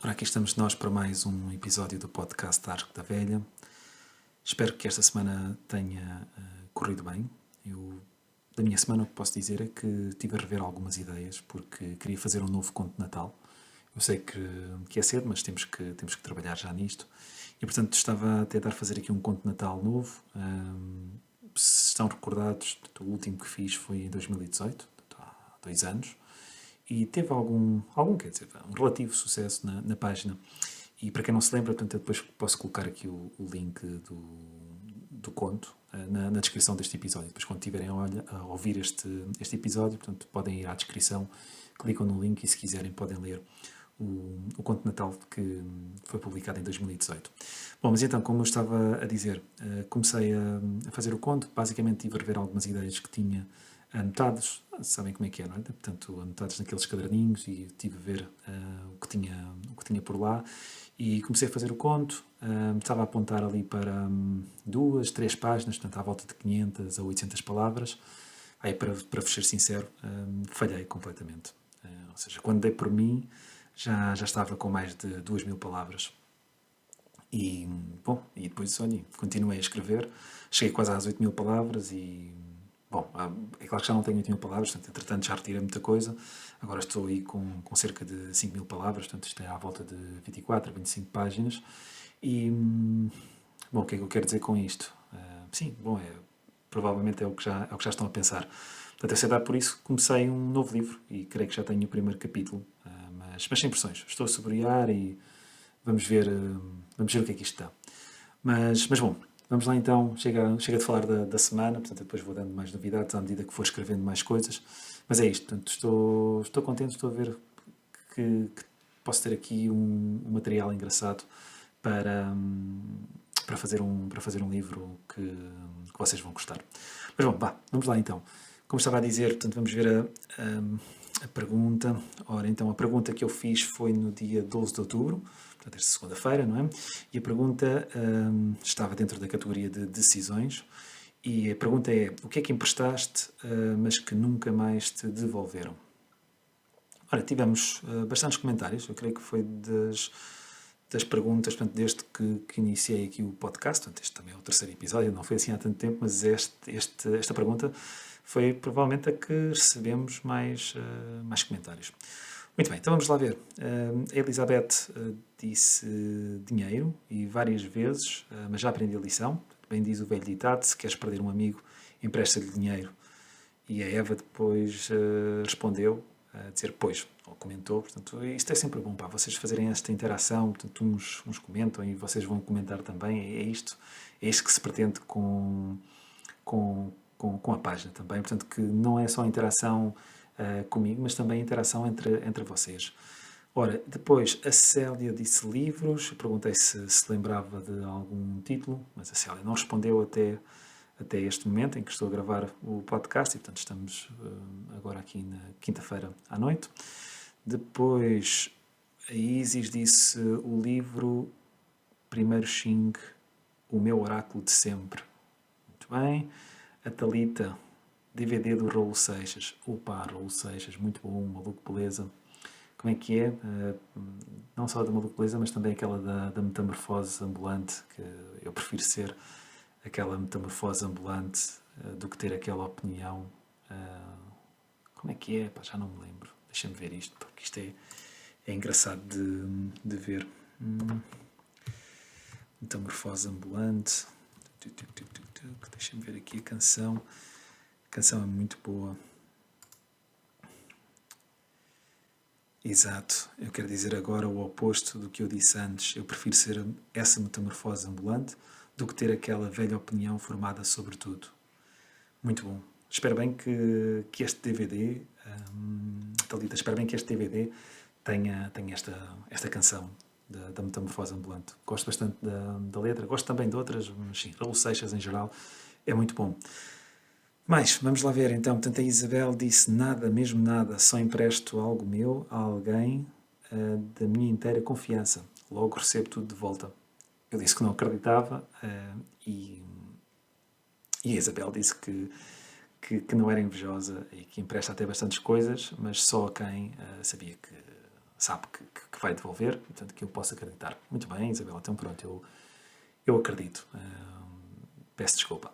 Ora, aqui estamos nós para mais um episódio do podcast Arco da Velha. Espero que esta semana tenha corrido bem. Da minha semana, o que posso dizer é que estive a rever algumas ideias, porque queria fazer um novo conto de Natal. Eu sei que é cedo, mas temos que trabalhar já nisto. E, portanto, estava a tentar fazer aqui um conto de Natal novo. Se estão recordados, o último que fiz foi em 2018, há 2 anos. E teve quer dizer, um relativo sucesso na página. E para quem não se lembra, portanto, eu depois posso colocar aqui o link do conto na descrição deste episódio. Depois, quando estiverem a ouvir este episódio, portanto, podem ir à descrição, clicam no link e, se quiserem, podem ler o conto de Natal que foi publicado em 2018. Bom, mas então, como eu estava a dizer, comecei a fazer o conto. Basicamente, tive a rever algumas ideias que tinha anotados, sabem como é que é, não é? Portanto, anotados naqueles caderninhos, e estive a ver o que tinha por lá, e comecei a fazer o conto. Estava a apontar ali para 2, 3 páginas, portanto à volta de 500 a 800 palavras. Aí, para vos ser sincero, falhei completamente. Ou seja, quando dei por mim, já estava com mais de 2000 palavras. E, bom, e depois, olha, continuei a escrever, cheguei quase às 8000 palavras e... Bom, é claro que já não tenho 8000 palavras, portanto, entretanto já retirei muita coisa. Agora estou aí com cerca de 5000 palavras, portanto isto é à volta de 24, 25 páginas. E, bom, o que é que eu quero dizer com isto? Sim, bom, provavelmente é o que já estão a pensar. Portanto, a ser dado por isso, comecei um novo livro e creio que já tenho o primeiro capítulo, mas sem pressões. Estou a saborear e vamos ver o que é que isto dá. Mas bom, vamos lá então. Chega de falar da semana, portanto depois vou dando mais novidades à medida que for escrevendo mais coisas. Mas é isto, portanto estou contente, estou a ver que posso ter aqui um material engraçado para fazer um livro que vocês vão gostar. Mas bom, vamos lá então. Como estava a dizer, portanto, vamos ver a pergunta. Ora, então, a pergunta que eu fiz foi no dia 12 de outubro, portanto, esta segunda-feira, não é? E a pergunta estava dentro da categoria de decisões. E a pergunta é: o que é que emprestaste, mas que nunca mais te devolveram? Ora, tivemos bastantes comentários. Eu creio que foi das perguntas, portanto, desde que iniciei aqui o podcast. Portanto, este também é o terceiro episódio, não foi assim há tanto tempo, mas esta pergunta foi provavelmente a que recebemos mais comentários. Muito bem, então vamos lá ver. A Elizabeth disse dinheiro, e várias vezes, mas já aprendi a lição. Bem diz o velho ditado: se queres perder um amigo, empresta-lhe dinheiro. E a Eva depois respondeu a dizer pois, ou comentou. Portanto, isto é sempre bom, vocês fazerem esta interação. Portanto, uns comentam e vocês vão comentar também. É isto que se pretende com a página também. Portanto, que não é só interação comigo, mas também interação entre vocês. Ora, depois a Célia disse livros. Eu perguntei se lembrava de algum título, mas a Célia não respondeu até este momento em que estou a gravar o podcast, e portanto estamos agora aqui na quinta-feira à noite. Depois a Isis disse o livro Primeiro Xing, o meu oráculo de sempre. Muito bem. A Thalita, DVD do Raul Seixas. Opa, Raul Seixas, muito bom, Maluco Beleza. Como é que é? Não só da Maluco Beleza, mas também aquela da Metamorfose Ambulante, que eu prefiro ser aquela metamorfose ambulante do que ter aquela opinião. Como é que é? Já não me lembro. Deixa-me ver isto, porque isto é engraçado de ver. Metamorfose ambulante. Deixa-me ver aqui a canção. A canção é muito boa. Exato. Eu quero dizer agora o oposto do que eu disse antes. Eu prefiro ser essa metamorfose ambulante do que ter aquela velha opinião formada sobre tudo. Muito bom. Espero bem que este DVD, Thalita, espero bem que este DVD tenha esta canção da Metamorfose Ambulante. Gosto bastante da letra, gosto também de outras, mas sim, Raul Seixas em geral é muito bom. Mas, vamos lá ver então. Portanto, a Isabel disse nada, mesmo nada, só empresto algo meu a alguém da minha inteira confiança. Logo recebo tudo de volta. Eu disse que não acreditava e a Isabel disse que não era invejosa e que empresta até bastantes coisas, mas só a quem sabia sabe que vai devolver, portanto, que eu posso acreditar. Muito bem, Isabela, então pronto, eu acredito. Peço desculpa.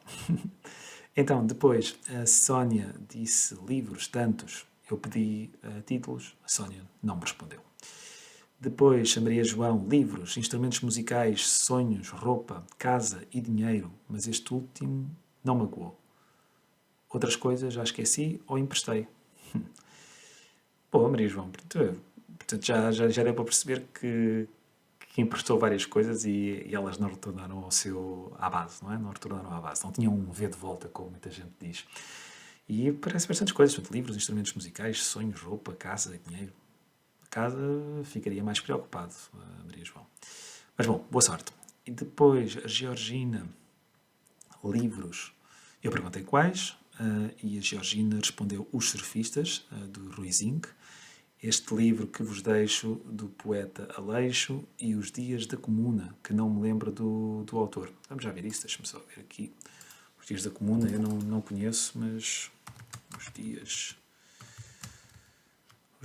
Então, depois, a Sónia disse livros, tantos. Eu pedi títulos, a Sónia não me respondeu. Depois, a Maria João, livros, instrumentos musicais, sonhos, roupa, casa e dinheiro, mas este último não magoou. Outras coisas já esqueci ou emprestei. Pô, Maria João, portanto, já deu para perceber que emprestou várias coisas e elas não retornaram à base, não é? Não retornaram à base. Não tinham um V de volta, como muita gente diz. E parece bastantes coisas, portanto, livros, instrumentos musicais, sonhos, roupa, casa e dinheiro. A casa ficaria mais preocupado, Maria João. Mas bom, boa sorte. E depois, a Georgina, livros. Eu perguntei quais, e a Georgina respondeu Os Surfistas, do Ruizinho. Este livro que vos deixo, do poeta Aleixo, e Os Dias da Comuna, que não me lembro do autor. Vamos já ver isso, deixa-me só ver aqui. Os Dias da Comuna eu não conheço, mas Os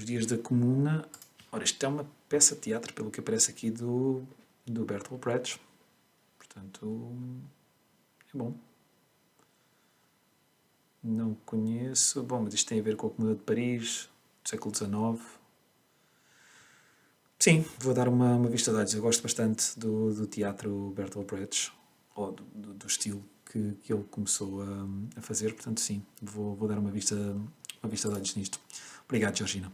Dias da Comuna. Ora, isto é uma peça de teatro, pelo que aparece aqui, do Bertolt Brecht. Portanto, é bom. Não conheço. Bom, mas isto tem a ver com a Comuna de Paris, do século XIX. Sim, vou dar uma vista de olhos. Eu gosto bastante do teatro Bertolt Brecht, ou do estilo que ele começou a fazer. Portanto, sim, vou dar uma vista de olhos nisto. Obrigado, Georgina.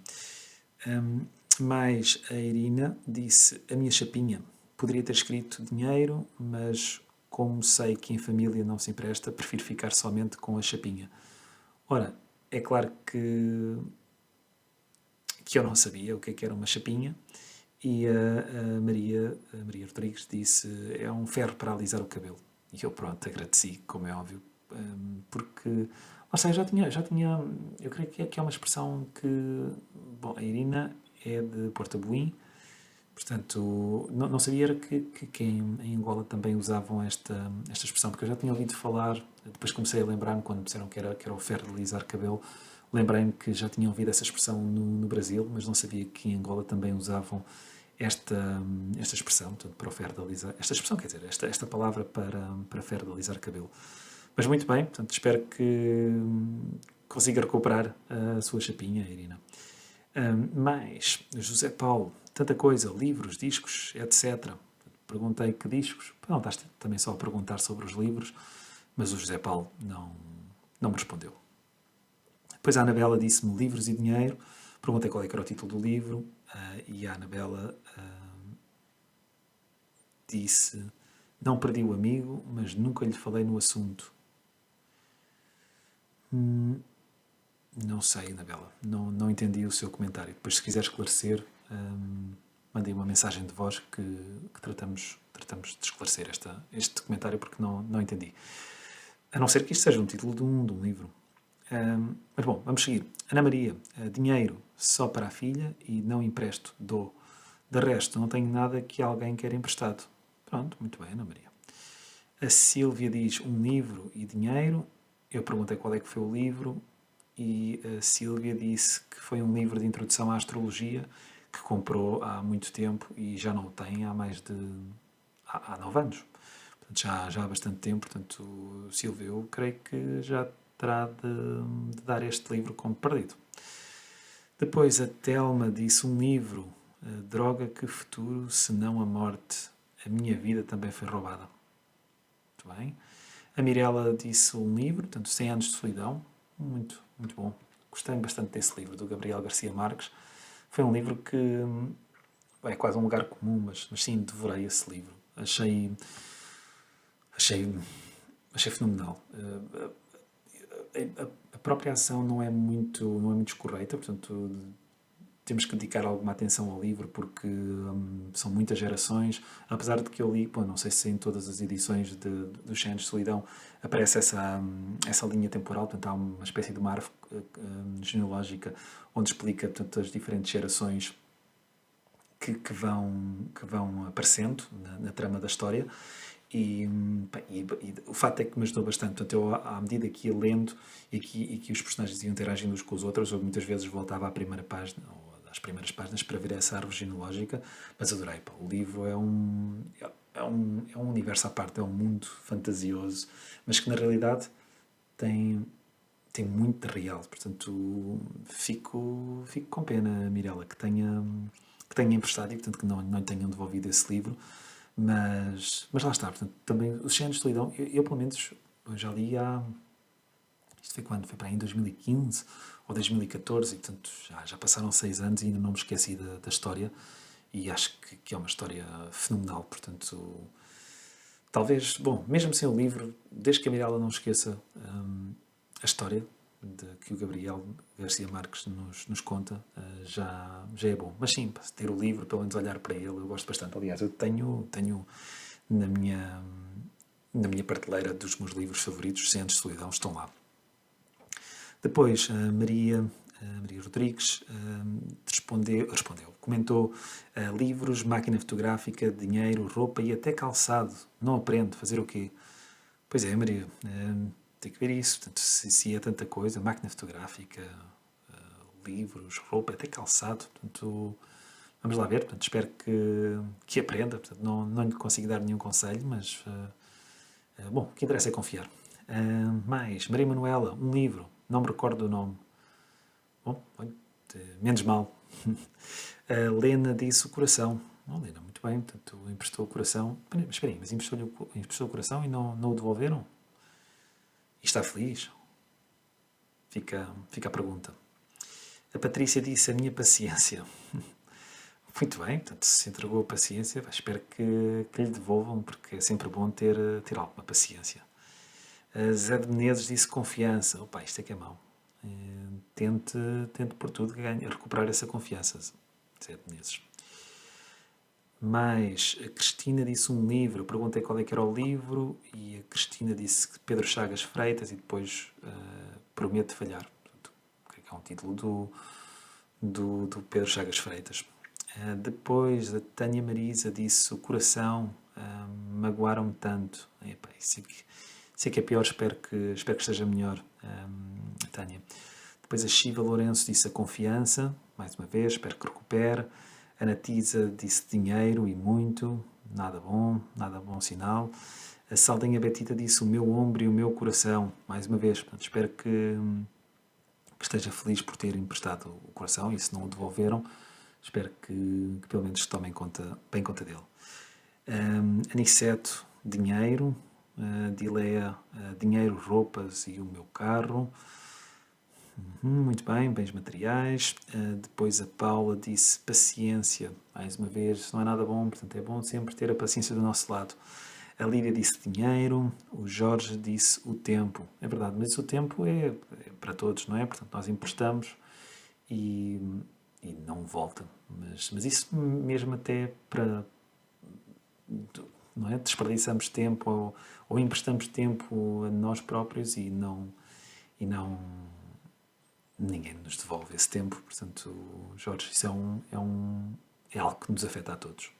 Mais a Irina disse, a minha chapinha. Poderia ter escrito dinheiro, mas como sei que em família não se empresta, prefiro ficar somente com a chapinha. Ora, é claro que eu não sabia o que era uma chapinha, e a Maria Rodrigues disse, é um ferro para alisar o cabelo. E eu, pronto, agradeci, como é óbvio, porque, lá está, já tinha, eu creio que é uma expressão que, bom, a Irina é de Porto-Buim, portanto, não sabia era que em Angola também usavam esta expressão, porque eu já tinha ouvido falar, depois comecei a lembrar-me quando me disseram que era o ferro de alisar cabelo, lembrei-me que já tinha ouvido essa expressão no Brasil, mas não sabia que em Angola também usavam esta expressão, portanto, para o ferro de alisar, esta expressão, quer dizer, esta palavra para ferro de alisar cabelo. Mas muito bem, portanto, espero que consiga recuperar a sua chapinha, Irina. Mais, José Paulo, tanta coisa, livros, discos, etc. Perguntei que discos. Não, estás também só a perguntar sobre os livros, mas o José Paulo não me respondeu. Depois a Anabela disse-me livros e dinheiro. Perguntei qual era o título do livro e a Anabela disse, não perdi o amigo, mas nunca lhe falei no assunto. Não sei, Anabela. Não entendi o seu comentário. Depois, se quiser esclarecer, mandei uma mensagem de voz que tratamos de esclarecer este comentário, porque não entendi. A não ser que isto seja um título de um livro. Mas bom, vamos seguir. Ana Maria, dinheiro só para a filha e não empresto, dou. De resto, não tenho nada que alguém queira emprestado. Pronto, muito bem, Ana Maria. A Sílvia diz um livro e dinheiro. Eu perguntei qual é que foi o livro e a Sílvia disse que foi um livro de introdução à astrologia que comprou há muito tempo e já não o tem há 9 anos. Portanto, já há bastante tempo. Portanto, Sílvia, eu creio que já terá de dar este livro como perdido. Depois a Telma disse um livro, Droga que futuro, senão a morte. A minha vida também foi roubada. Muito bem. A Mirella disse um livro, portanto, 100 anos de solidão. Muito, muito bom. Gostei bastante desse livro, do Gabriel Garcia Marques. Foi um livro que é quase um lugar comum, mas sim, devorei esse livro. Achei fenomenal. A própria ação não é muito escorreita, portanto temos que dedicar alguma atenção ao livro porque são muitas gerações, apesar de que eu li, não sei se em todas as edições dos 100 anos de solidão aparece essa linha temporal, portanto há uma espécie de uma árvore genealógica onde explica, portanto, as diferentes gerações que vão aparecendo na trama da história. E o facto é que me ajudou bastante. Portanto, eu, à medida que ia lendo e que os personagens iam interagindo uns com os outros, eu muitas vezes voltava à primeira página, ou às primeiras páginas para ver essa árvore genealógica, mas adorei. Pá. O livro é um universo à parte, é um mundo fantasioso, mas que na realidade tem muito de real. Portanto, fico com pena, Mirella, que tenha emprestado e, portanto, que não lhe tenham devolvido esse livro. Mas lá está. Portanto, também os 100 anos de solidão, eu pelo menos eu já li há... Isto foi quando? Foi para aí em 2015 ou 2014 e, portanto, já passaram 6 anos e ainda não me esqueci da história e acho que é uma história fenomenal. Portanto, talvez, bom, mesmo sem o livro, desde que a Mirella não esqueça a história que o Gabriel Garcia Marques nos conta, já é bom. Mas sim, ter o livro, pelo menos olhar para ele, eu gosto bastante. Aliás, eu tenho na minha prateleira dos meus livros favoritos, 100 anos de solidão, estão lá. Depois, a Maria Rodrigues respondeu, comentou livros, máquina fotográfica, dinheiro, roupa e até calçado. Não aprendo, fazer o quê? Pois é, Maria, tem que ver isso. Portanto, se é tanta coisa, máquina fotográfica, livros, roupa, até calçado. Portanto, vamos lá ver. Portanto, espero que aprenda. Portanto, não lhe consigo dar nenhum conselho, mas bom, o que interessa é confiar. Mais, Maria Manuela, um livro. Não me recordo do nome. Bom, menos mal. A Lena disse o coração. Oh, Lena, muito bem. Portanto, emprestou o coração. Mas espera aí, mas emprestou o coração e não o devolveram? E está feliz? Fica a pergunta. A Patrícia disse a minha paciência. Muito bem, portanto, se entregou a paciência, espero que lhe devolvam, porque é sempre bom ter alguma paciência. A Zé de Menezes disse confiança. Opa, isto é que é mau. Tente por tudo recuperar essa confiança, Zé de Menezes. Mas a Cristina disse um livro. Eu perguntei qual é que era o livro e a Cristina disse Pedro Chagas Freitas e depois Prometo Falhar. Portanto, que é um título do Pedro Chagas Freitas. Depois a Tânia Marisa disse o coração, magoaram-me tanto. Epa, isso é que é pior, espero que esteja melhor, Tânia. Depois a Shiva Lourenço disse a confiança, mais uma vez, espero que recupere. A Natisa disse dinheiro e muito, nada bom sinal. A Saldinha Betita disse o meu ombro e o meu coração, mais uma vez, portanto, espero que esteja feliz por ter emprestado o coração e se não o devolveram, espero que pelo menos tomem bem conta dele. Aniceto, dinheiro. Dilea, dinheiro, roupas e o meu carro. Muito bem, bens materiais. Depois a Paula disse paciência. Mais uma vez, não é nada bom, portanto é bom sempre ter a paciência do nosso lado. A Lídia disse dinheiro. O Jorge disse o tempo. É verdade, mas o tempo é para todos, não é? Portanto, nós emprestamos e não volta. Mas isso mesmo até para... Não é? Desperdiçamos tempo ou emprestamos tempo a nós próprios e não ninguém nos devolve esse tempo. Portanto, Jorge, isso é algo que nos afeta a todos.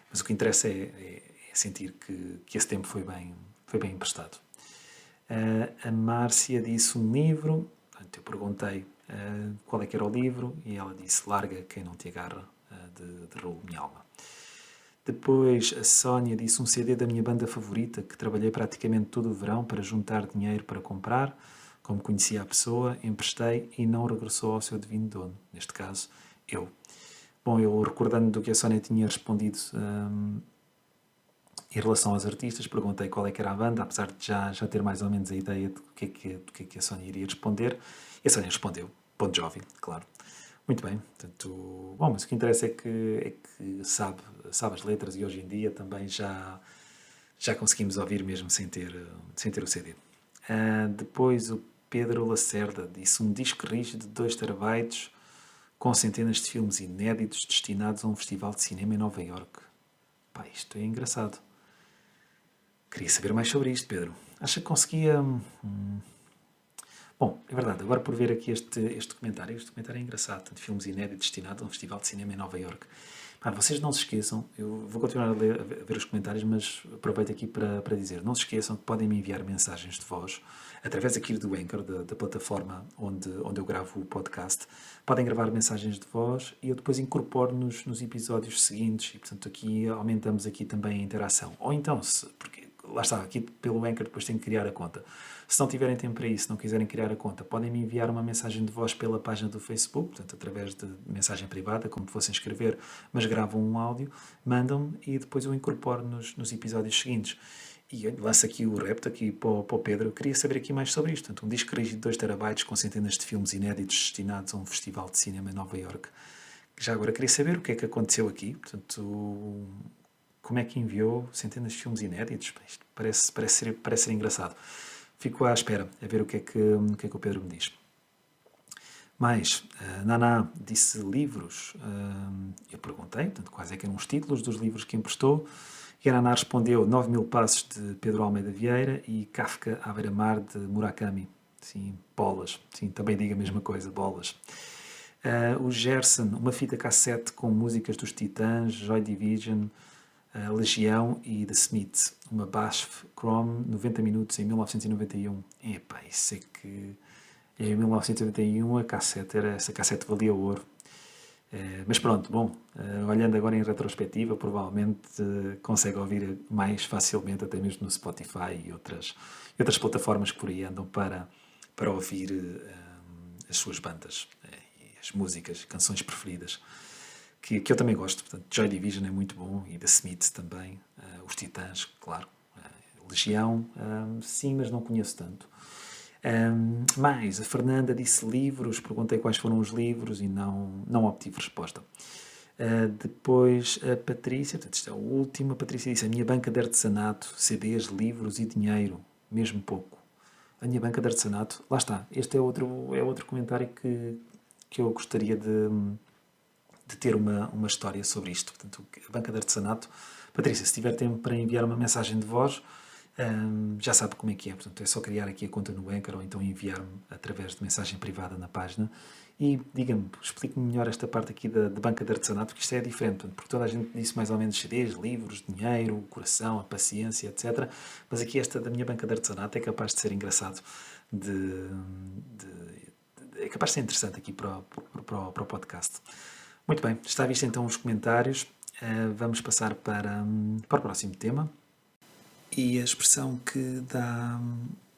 Mas o que interessa é sentir que esse tempo foi bem emprestado. A Márcia disse um livro. Portanto, eu perguntei qual é que era o livro e ela disse Larga quem não te agarra, de Raul Minha Alma. Depois a Sónia disse um CD da minha banda favorita que trabalhei praticamente todo o verão para juntar dinheiro para comprar. Como conhecia a pessoa, emprestei e não regressou ao seu divino dono. Neste caso, eu. Bom, eu recordando do que a Sónia tinha respondido em relação aos artistas, perguntei qual é que era a banda, apesar de já ter mais ou menos a ideia do que é que a Sónia iria responder. E a Sónia respondeu, Bon Jovi, claro. Muito bem, portanto, bom, mas o que interessa é que sabe as letras e hoje em dia também já conseguimos ouvir mesmo sem ter o CD. Depois o Pedro Lacerda disse um disco rígido de 2 terabytes com centenas de filmes inéditos destinados a um festival de cinema em Nova Iorque. Pá, isto é engraçado. Queria saber mais sobre isto, Pedro. Acha que conseguia... Bom, é verdade, agora por ver aqui este documentário é engraçado, tanto filmes inéditos destinados a um festival de cinema em Nova Iorque. Pá, vocês não se esqueçam, eu vou continuar a ver os comentários, mas aproveito aqui para dizer, não se esqueçam que podem me enviar mensagens de voz através aqui do Anchor, da plataforma onde eu gravo o podcast. Podem gravar mensagens de voz e eu depois incorporo nos episódios seguintes e, portanto, aqui aumentamos aqui também a interação. Ou então, porque lá está, aqui pelo Anchor depois tenho que criar a conta. Se não tiverem tempo para isso, se não quiserem criar a conta, podem me enviar uma mensagem de voz pela página do Facebook, portanto, através de mensagem privada, como fossem escrever, mas gravam um áudio, mandam-me e depois eu incorporo nos episódios seguintes. E eu lanço aqui o repto aqui para o Pedro. Eu queria saber aqui mais sobre isto. Portanto, um disco rígido de 2 terabytes com centenas de filmes inéditos destinados a um festival de cinema em Nova Iorque. Já agora queria saber o que é que aconteceu aqui. Portanto, como é que enviou centenas de filmes inéditos? Isto parece ser engraçado. Fico à espera a ver o que é que o Pedro me diz. Mais, Naná disse livros. Eu perguntei, portanto, quais é que eram os títulos dos livros que emprestou. E a Naná respondeu 9.000 Passos de Pedro Almeida Vieira e Kafka à beira-mar de Murakami. Sim, bolas. Sim, também digo a mesma coisa, bolas. O Gerson, uma fita cassete com músicas dos Titãs, Joy Division, Legião e The Smiths. Uma BASF Chrome, 90 minutos em 1991. Epá, isso é que... Em 1991 essa cassete valia ouro. Mas pronto, bom, olhando agora em retrospectiva, provavelmente consegue ouvir mais facilmente, até mesmo no Spotify e outras plataformas que por aí andam para ouvir as suas bandas, as músicas, canções preferidas, que eu também gosto. Portanto, Joy Division é muito bom e The Smiths também, os Titãs, claro, Legião, sim, mas não conheço tanto. Mais, a Fernanda disse livros, perguntei quais foram os livros e não obtive resposta. Depois a Patrícia, portanto isto é o último, a Patrícia disse a minha banca de artesanato, CDs, livros e dinheiro, mesmo pouco. A minha banca de artesanato, lá está, este é outro comentário que eu gostaria de ter uma história sobre isto. Portanto, a banca de artesanato, Patrícia, se tiver tempo para enviar uma mensagem de voz, já sabe como é que é, portanto é só criar aqui a conta no Anchor ou então enviar-me através de mensagem privada na página e diga-me, explique-me melhor esta parte aqui da banca de artesanato, porque isto é diferente, portanto, porque toda a gente disse mais ou menos CDs, livros, dinheiro, o coração, a paciência, etc. Mas aqui esta da minha banca de artesanato é capaz de ser engraçado, é capaz de ser interessante aqui para o podcast. Muito bem, está visto então os comentários, vamos passar para o próximo tema. E a expressão que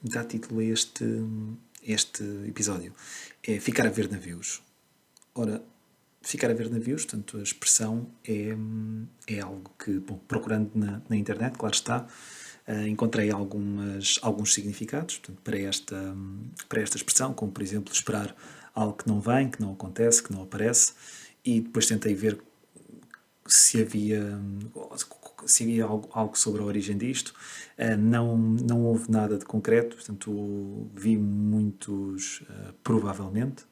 dá título a este episódio é ficar a ver navios. Ora, ficar a ver navios, portanto, a expressão é algo que, bom, procurando na internet, claro está, encontrei alguns significados, portanto, para esta expressão, como, por exemplo, esperar algo que não vem, que não acontece, que não aparece, e depois tentei ver se havia algo sobre a origem disto. Não houve nada de concreto, portanto vi muitos provavelmente,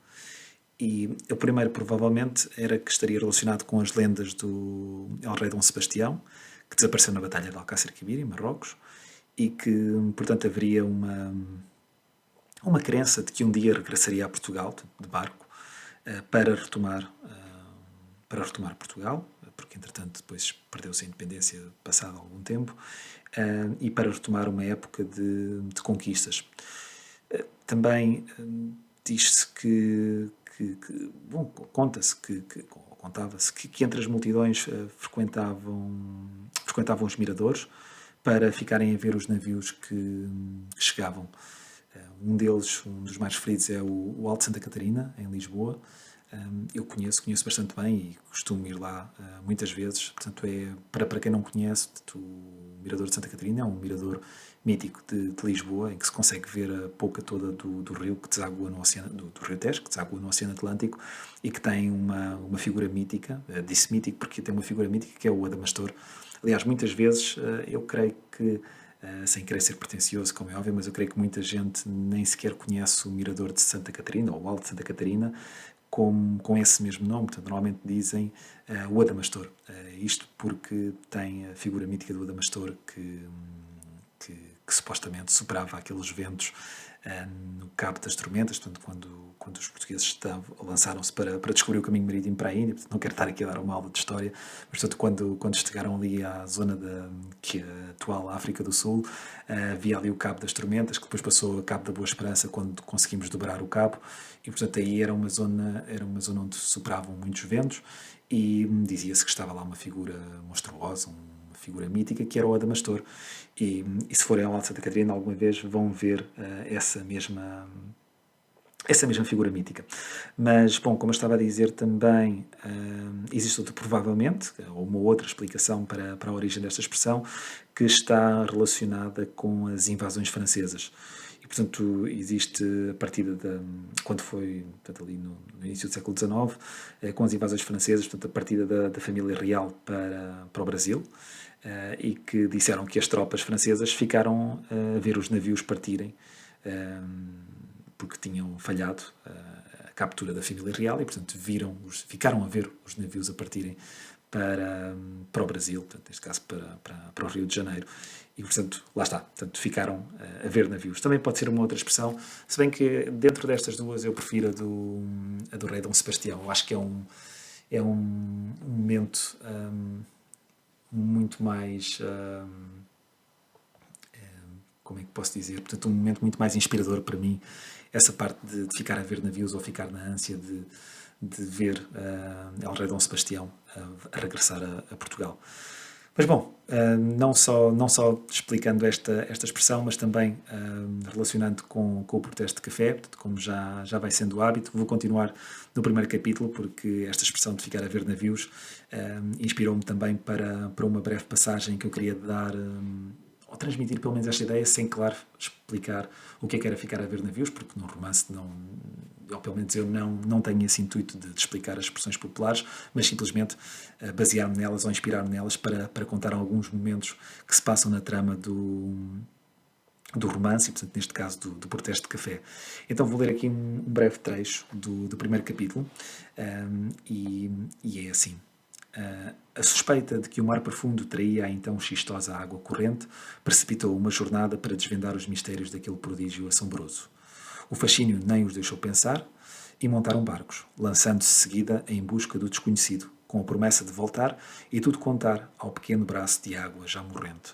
e o primeiro provavelmente era que estaria relacionado com as lendas do El Rei Dom Sebastião, que desapareceu na Batalha de Alcácer Quibir, em Marrocos, e que, portanto, haveria uma crença de que um dia regressaria a Portugal, de barco, para retomar Portugal, porque entretanto depois perdeu-se a independência passado algum tempo, e para retomar uma época de conquistas. Também diz-se contava-se que entre as multidões frequentavam os miradores para ficarem a ver os navios que chegavam. Um dos mais referidos é o Alto de Santa Catarina, em Lisboa. Eu conheço bastante bem e costumo ir lá muitas vezes. Portanto, para quem não conhece, o Mirador de Santa Catarina é um mirador mítico de Lisboa, em que se consegue ver a boca toda do rio que desagua no oceano, do Rio Tejo, que desagua no Oceano Atlântico, e que tem uma figura mítica. Disse mítico porque tem uma figura mítica que é o Adamastor. Aliás, muitas vezes eu creio que, sem querer ser pretencioso, como é óbvio, mas eu creio que muita gente nem sequer conhece o Mirador de Santa Catarina, ou o Alto de Santa Catarina, com esse mesmo nome. Portanto, normalmente dizem o Adamastor. Isto porque tem a figura mítica do Adamastor que supostamente superava aqueles ventos no Cabo das Tormentas, portanto, quando os portugueses lançaram-se para descobrir o caminho marítimo para a Índia. Portanto, não quero estar aqui a dar uma aula de história, mas portanto, quando chegaram ali à zona que é a atual África do Sul, havia ali o Cabo das Tormentas, que depois passou a Cabo da Boa Esperança quando conseguimos dobrar o cabo, e portanto aí era uma zona onde superavam muitos ventos, e dizia-se que estava lá uma figura monstruosa, uma figura mítica, que era o Adamastor. E se forem ao Alto de Santa Catarina alguma vez, vão ver essa mesma figura mítica. Mas, bom, como eu estava a dizer também, existe provavelmente, ou uma outra explicação para a origem desta expressão, que está relacionada com as invasões francesas. E, portanto, existe a partir quando foi, portanto, ali no início do século XIX, com as invasões francesas, portanto, a partida da família real para o Brasil, e que disseram que as tropas francesas ficaram a ver os navios partirem, porque tinham falhado a captura da família real, e portanto ficaram a ver os navios a partirem para o Brasil, portanto, neste caso para o Rio de Janeiro, e portanto lá está, portanto, ficaram a ver navios. Também pode ser uma outra expressão, se bem que dentro destas duas eu prefiro a do rei Dom Sebastião. Eu acho que é um momento muito mais, como é que posso dizer, portanto, um momento muito mais inspirador para mim, essa parte de ficar a ver navios, ou ficar na ânsia de ver El Rei Dom Sebastião a regressar a Portugal. Mas bom, não só explicando esta expressão, mas também relacionando com o protesto de café, portanto, como já vai sendo o hábito, vou continuar no primeiro capítulo, porque esta expressão de ficar a ver navios inspirou-me também para uma breve passagem que eu queria dar, ou transmitir pelo menos esta ideia, sem, claro, explicar o que era ficar a ver navios, porque no romance ou pelo menos eu não tenho esse intuito de explicar as expressões populares, mas simplesmente basear-me nelas ou inspirar-me nelas para contar alguns momentos que se passam na trama do romance, e portanto neste caso do protesto de café. Então vou ler aqui um breve trecho do primeiro capítulo, e é assim. A suspeita de que o mar profundo traía a então xistosa água corrente precipitou uma jornada para desvendar os mistérios daquele prodígio assombroso. O fascínio nem os deixou pensar e montaram barcos, lançando-se seguida em busca do desconhecido, com a promessa de voltar e tudo contar ao pequeno braço de água já morrente.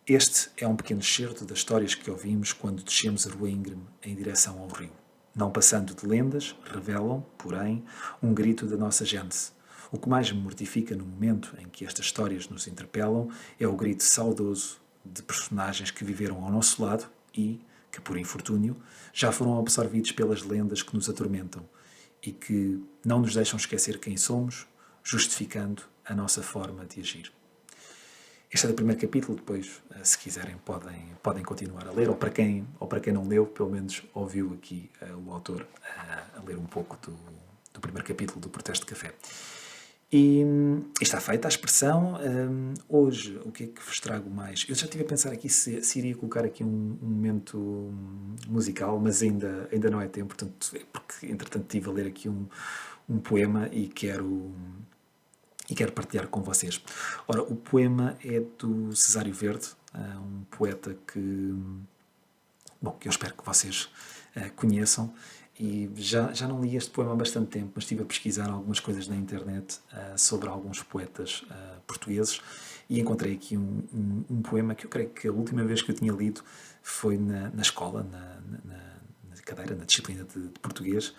Este é um pequeno excerto das histórias que ouvimos quando descemos a rua íngreme em direção ao rio. Não passando de lendas, revelam, porém, um grito da nossa gênese. O que mais me mortifica no momento em que estas histórias nos interpelam é o grito saudoso de personagens que viveram ao nosso lado e, que por infortúnio, já foram absorvidos pelas lendas que nos atormentam e que não nos deixam esquecer quem somos, justificando a nossa forma de agir. Este é o primeiro capítulo, depois, se quiserem, podem continuar a ler, ou para quem não leu, pelo menos ouviu aqui o autor a ler um pouco do primeiro capítulo do Protesto de Café. E está feita a expressão. Hoje, o que é que vos trago mais? Eu já estive a pensar aqui se iria colocar aqui um momento musical, mas ainda não é tempo, portanto, porque entretanto estive a ler aqui um poema e quero partilhar com vocês. Ora, o poema é do Cesário Verde, um poeta que eu espero que vocês conheçam. E já não li este poema há bastante tempo, mas estive a pesquisar algumas coisas na internet sobre alguns poetas portugueses, e encontrei aqui um poema que eu creio que a última vez que eu tinha lido foi na escola, na cadeira, na disciplina de português,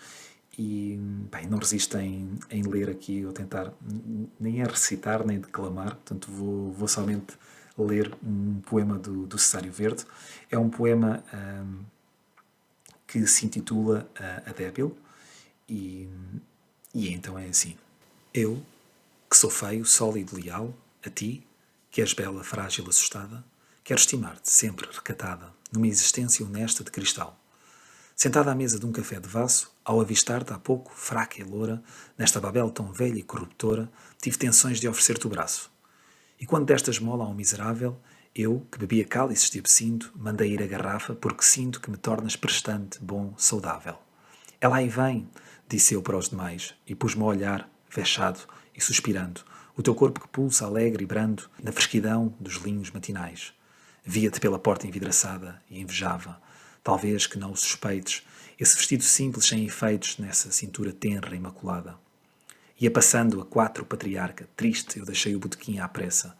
e não resisto em ler aqui ou tentar, nem a recitar nem declamar, portanto vou somente ler um poema do Cesário Verde. É um poema que se intitula A Débil, e então é assim. Eu, que sou feio, sólido, leal, a ti, que és bela, frágil, assustada, quero estimar-te sempre recatada, numa existência honesta de cristal. Sentada à mesa de um café de vaso, ao avistar-te há pouco, fraca e loura, nesta Babel tão velha e corruptora, tive tensões de oferecer-te o braço. E quando desta esmola a um miserável, eu, que bebia cálices de absinto, mandei ir a garrafa porque sinto que me tornas prestante, bom, saudável. Ela aí vem, disse eu para os demais, e pus-me a olhar, vexado e suspirando, o teu corpo que pulsa alegre e brando na fresquidão dos linhos matinais. Via-te pela porta envidraçada e invejava. Talvez que não o suspeites, esse vestido simples sem efeitos nessa cintura tenra e imaculada. Ia passando a 4 o patriarca, triste, eu deixei o botequim à pressa.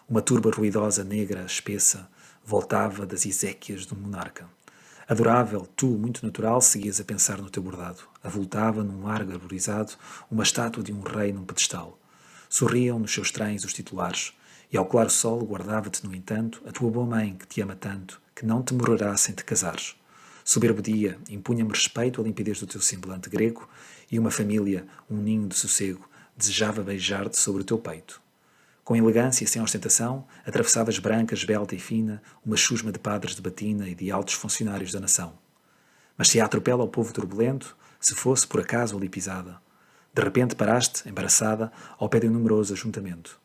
Uma turba ruidosa, negra, espessa, voltava das exéquias do monarca. Adorável, tu, muito natural, seguias a pensar no teu bordado. Avultava num largo arborizado uma estátua de um rei num pedestal. Sorriam nos seus trens os titulares, e ao claro sol guardava-te, no entanto, a tua boa mãe, que te ama tanto, que não te morrerá sem te casares. Soberbo dia, impunha-me respeito a limpidez do teu semblante grego, e uma família, um ninho de sossego, desejava beijar-te sobre o teu peito. Com elegância e sem ostentação, atravessavas branca, esbelta e fina, uma chusma de padres de batina e de altos funcionários da nação. Mas se a atropela ao povo turbulento, se fosse, por acaso, ali pisada, de repente paraste, embaraçada, ao pé de um numeroso ajuntamento.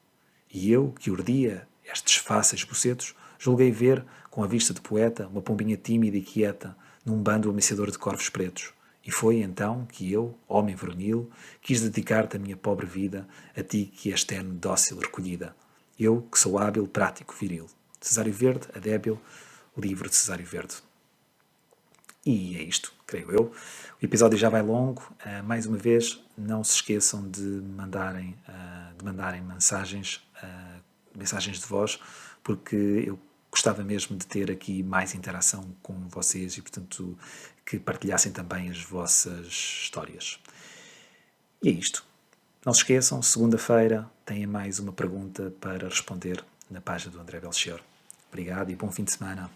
E eu, que urdia estes fáceis bocetos, julguei ver, com a vista de poeta, uma pombinha tímida e quieta, num bando ameaçador de corvos pretos. E foi então que eu, homem veronil, quis dedicar-te a minha pobre vida, a ti que és terno, dócil, recolhida. Eu, que sou hábil, prático, viril. Cesário Verde, a débil, livro de Cesário Verde. E é isto, creio eu. O episódio já vai longo. Mais uma vez, não se esqueçam de mandarem mensagens de voz, porque eu gostava mesmo de ter aqui mais interação com vocês e, portanto, que partilhassem também as vossas histórias. E é isto. Não se esqueçam, segunda-feira têm mais uma pergunta para responder na página do André Belchior. Obrigado e bom fim de semana.